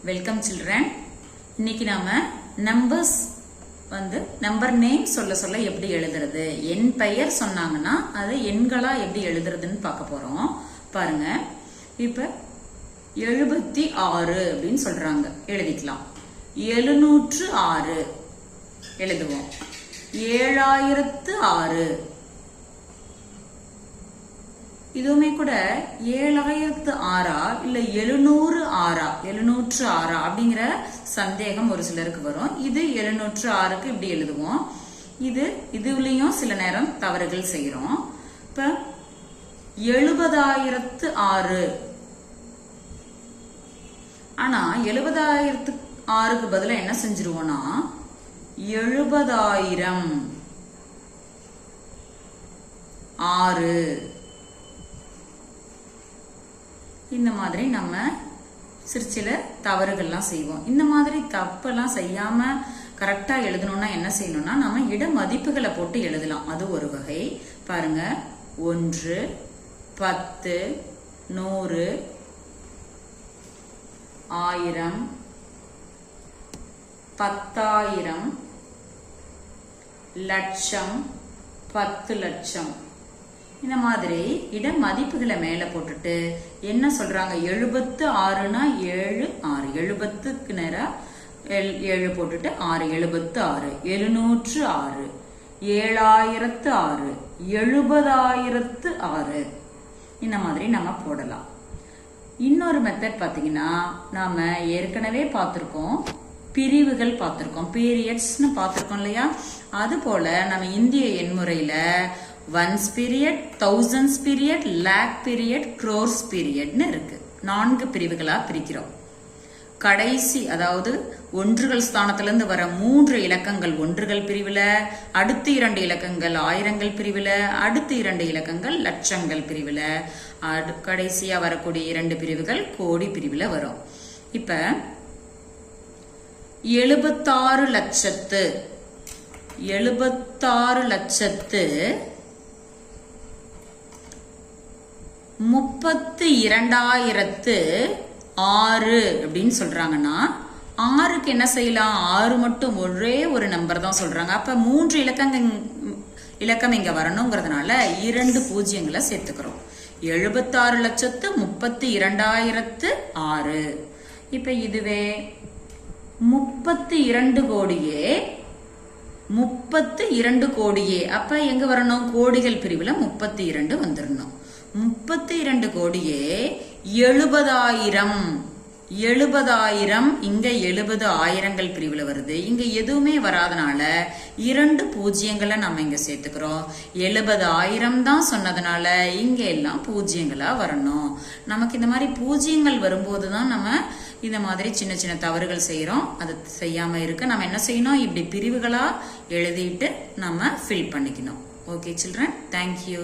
Welcome children. இன்னைக்கு நாம numbers number name சொல்ல எப்படி எழுதுறது, எண் பெயர் சொன்னாங்கன்னா அதை எண்களா எப்படி எழுதுறதுன்னு பார்க்க போறோம். பாருங்க, இப்ப 76 அப்படின்னு சொல்றாங்க, எழுதிக்கலாம். 706 எழுதுவோம். 7006 இதுவுமே கூட 7006 இல்ல 706 அப்படிங்கிற சந்தேகம் ஒரு சிலருக்கு வரும். இது 706க்கு இப்படி எழுதுவோம். இதுலயும் சில நேரம் தவறுகள் செய்யறோம். இப்ப 70006 ஆனா 70006க்கு பதிலா என்ன செஞ்சிருவோம்னா 70000 6 இந்த மாதிரி நம்ம சில தவறுகள்லாம் செய்வோம். இந்த மாதிரி தப்பெல்லாம் செய்யாம கரெக்டா எழுதணும்னா என்ன செய்யணும்னா நம்ம இட மதிப்புகளை போட்டு எழுதலாம். அது ஒரு வகை. பாருங்க, 1 10 100 1000 10000 லட்சம் 10 லட்சம் இந்த மாதிரி இட மதிப்புகளை மேல போட்டுட்டு என்ன சொல்றாங்க, 76னா 7 6 70க்கு நேரா 7 போட்டுட்டு 6 76 706 7006 70006 இந்த மாதிரி நம்ம போடலாம். இன்னொரு மெத்தட் பாத்தீங்கன்னா நாம ஏற்கனவே பார்த்திருக்கோம், பிரிவுகள் பார்த்திருக்கோம், பீரியட்ஸ்னு பார்த்திருக்கோம் இல்லையா. அது போல நம்ம இந்திய எண்முறையில ones period, thousands period, lakh period, crores பீரியட்னு இருக்கு. 4 பிரிவுகளா பிரிக்கிறோம். கடைசி அதாவது ஒன்றுகள் ஸ்தானத்திலிருந்து வர 3 இலக்கங்கள் ஒன்றுகள் பிரிவுல, அடுத்த 2 இலக்கங்கள் ஆயிரங்கள் பிரிவுல, அடுத்த 2 இலக்கங்கள் லட்சங்கள் பிரிவுல, கடைசியா வரக்கூடிய 2 பிரிவுகள் கோடி பிரிவுல வரும். இப்ப 76 லட்சத்து 32,006 அப்படின்னு சொல்றாங்கன்னா 6க்கு என்ன செய்யலாம், 6 மட்டும் ஒரே ஒரு நம்பர் தான் சொல்றாங்க. அப்ப 3 இலக்கம் இங்க வரணுங்கிறதுனால 2 பூஜ்ஜியங்களை சேர்த்துக்கிறோம். 76,32,006. இப்ப இதுவே 32 கோடியே 32 கோடியே. அப்ப எங்க வரணும், கோடிகள் பிரிவுல 32 வந்துடணும். 32 கோடியே 70,000 இங்க 70 ஆயிரங்கள் பிரிவுல வருது. இங்க எதுவுமே வராதனால 2 பூஜ்ஜியங்களை நம்ம இங்க சேர்த்துக்கிறோம். 70,000 தான் சொன்னதுனால இங்க எல்லாம் பூஜ்ஜியங்களா வரணும். நமக்கு இந்த மாதிரி பூஜ்ஜியங்கள் வரும்போதுதான் நம்ம இந்த மாதிரி சின்ன சின்ன தவறுகள் செய்யறோம். அது செய்யாம இருக்க நம்ம என்ன செய்யணும், இப்படி பிரிவுகளா எழுதிட்டு நம்ம ஃபில் பண்ணிக்கணும். Okay children, thank you.